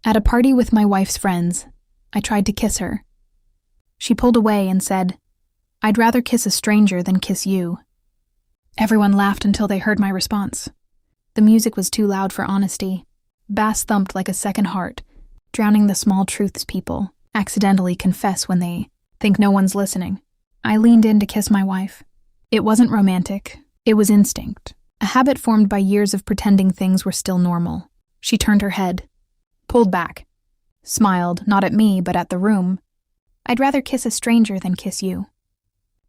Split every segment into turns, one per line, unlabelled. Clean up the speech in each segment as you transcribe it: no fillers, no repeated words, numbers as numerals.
At a party with my wife's friends, I tried to kiss her. She pulled away and said, "I'd rather kiss a stranger than kiss you." Everyone laughed until they heard my response. The music was too loud for honesty. Bass thumped like a second heart, drowning the small truths people accidentally confess when they think no one's listening. I leaned in to kiss my wife. It wasn't romantic. It was instinct, a habit formed by years of pretending things were still normal. She turned her head, pulled back, smiled, not at me, but at the room. "I'd rather kiss a stranger than kiss you."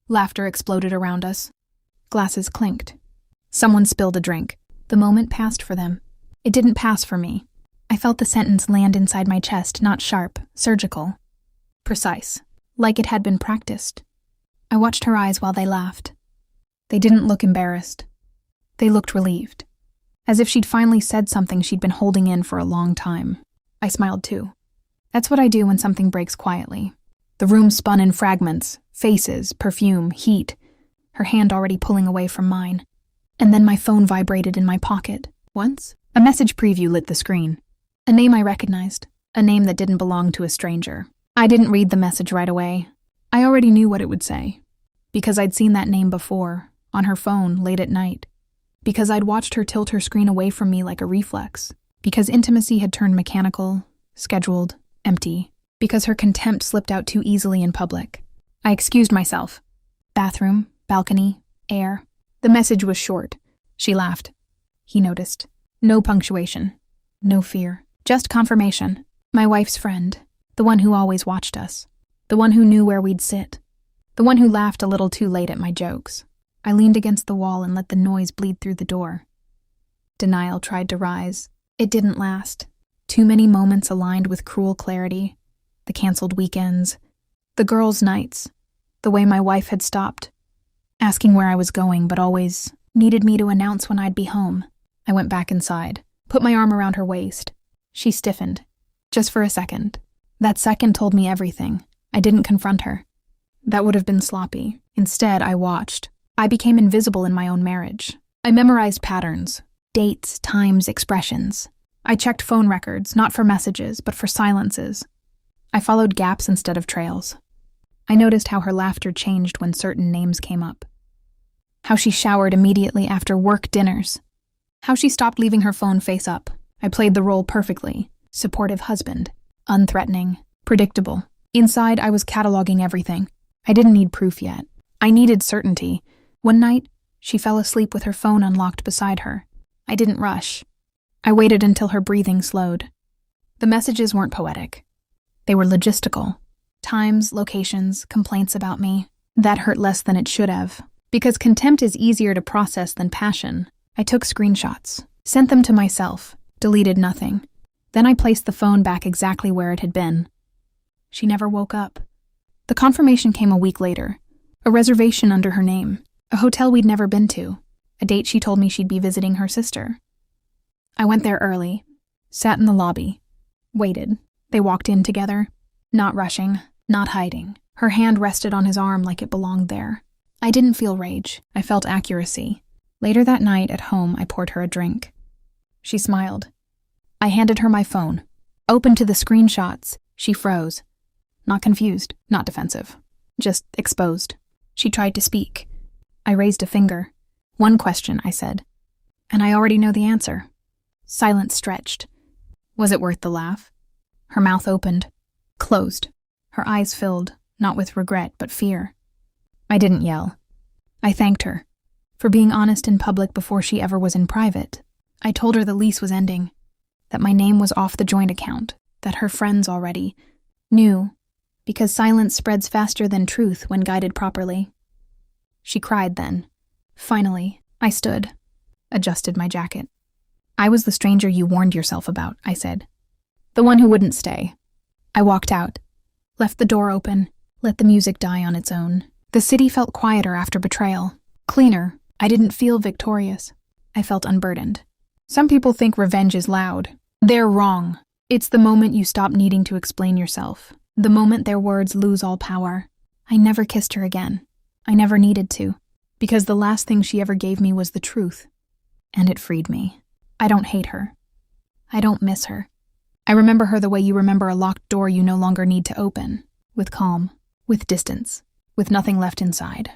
Laughter exploded around us. Glasses clinked. Someone spilled a drink. The moment passed for them. It didn't pass for me. I felt the sentence land inside my chest, not sharp, surgical. Precise, like it had been practiced. I watched her eyes while they laughed. They didn't look embarrassed. They looked relieved, as if she'd finally said something she'd been holding in for a long time. I smiled too. That's what I do when something breaks quietly. The room spun in fragments, faces, perfume, heat, her hand already pulling away from mine. And then my phone vibrated in my pocket. Once, a message preview lit the screen. A name I recognized, a name that didn't belong to a stranger. I didn't read the message right away. I already knew what it would say, because I'd seen that name before, on her phone, late at night. Because I'd watched her tilt her screen away from me like a reflex. Because intimacy had turned mechanical, scheduled, empty. Because her contempt slipped out too easily in public. I excused myself. Bathroom, balcony, air. The message was short. She laughed. He noticed. No punctuation. No fear. Just confirmation. My wife's friend. The one who always watched us. The one who knew where we'd sit. The one who laughed a little too late at my jokes. I leaned against the wall and let the noise bleed through the door. Denial tried to rise. It didn't last. Too many moments aligned with cruel clarity. The canceled weekends. The girls' nights. The way my wife had stopped. Asking where I was going, but always needed me to announce when I'd be home. I went back inside, put my arm around her waist. She stiffened. Just for a second. That second told me everything. I didn't confront her. That would have been sloppy. Instead, I watched. I became invisible in my own marriage. I memorized patterns, dates, times, expressions. I checked phone records, not for messages, but for silences. I followed gaps instead of trails. I noticed how her laughter changed when certain names came up. How she showered immediately after work dinners. How she stopped leaving her phone face up. I played the role perfectly. Supportive husband. Unthreatening. Predictable. Inside, I was cataloging everything. I didn't need proof yet. I needed certainty. One night, she fell asleep with her phone unlocked beside her. I didn't rush. I waited until her breathing slowed. The messages weren't poetic. They were logistical. Times, locations, complaints about me. That hurt less than it should have. Because contempt is easier to process than passion, I took screenshots, sent them to myself, deleted nothing. Then I placed the phone back exactly where it had been. She never woke up. The confirmation came a week later. A reservation under her name. A hotel we'd never been to. A date she told me she'd be visiting her sister. I went there early, sat in the lobby, waited. They walked in together, not rushing, not hiding. Her hand rested on his arm like it belonged there. I didn't feel rage. I felt accuracy. Later that night at home, I poured her a drink. She smiled. I handed her my phone. Open to the screenshots, she froze. Not confused, not defensive. Just exposed. She tried to speak. I raised a finger. "One question," I said. "And I already know the answer." Silence stretched. Was it worth the laugh? Her mouth opened. Closed. Her eyes filled, not with regret, but fear. I didn't yell. I thanked her for being honest in public before she ever was in private. I told her the lease was ending, that my name was off the joint account, that her friends already knew, because silence spreads faster than truth when guided properly. She cried then. Finally, I stood, adjusted my jacket. "I was the stranger you warned yourself about," I said. "The one who wouldn't stay." I walked out, left the door open, let the music die on its own. The city felt quieter after betrayal, cleaner. I didn't feel victorious. I felt unburdened. Some people think revenge is loud. They're wrong. It's the moment you stop needing to explain yourself. The moment their words lose all power. I never kissed her again. I never needed to, because the last thing she ever gave me was the truth. And it freed me. I don't hate her. I don't miss her. I remember her the way you remember a locked door you no longer need to open, with calm, with distance, with nothing left inside.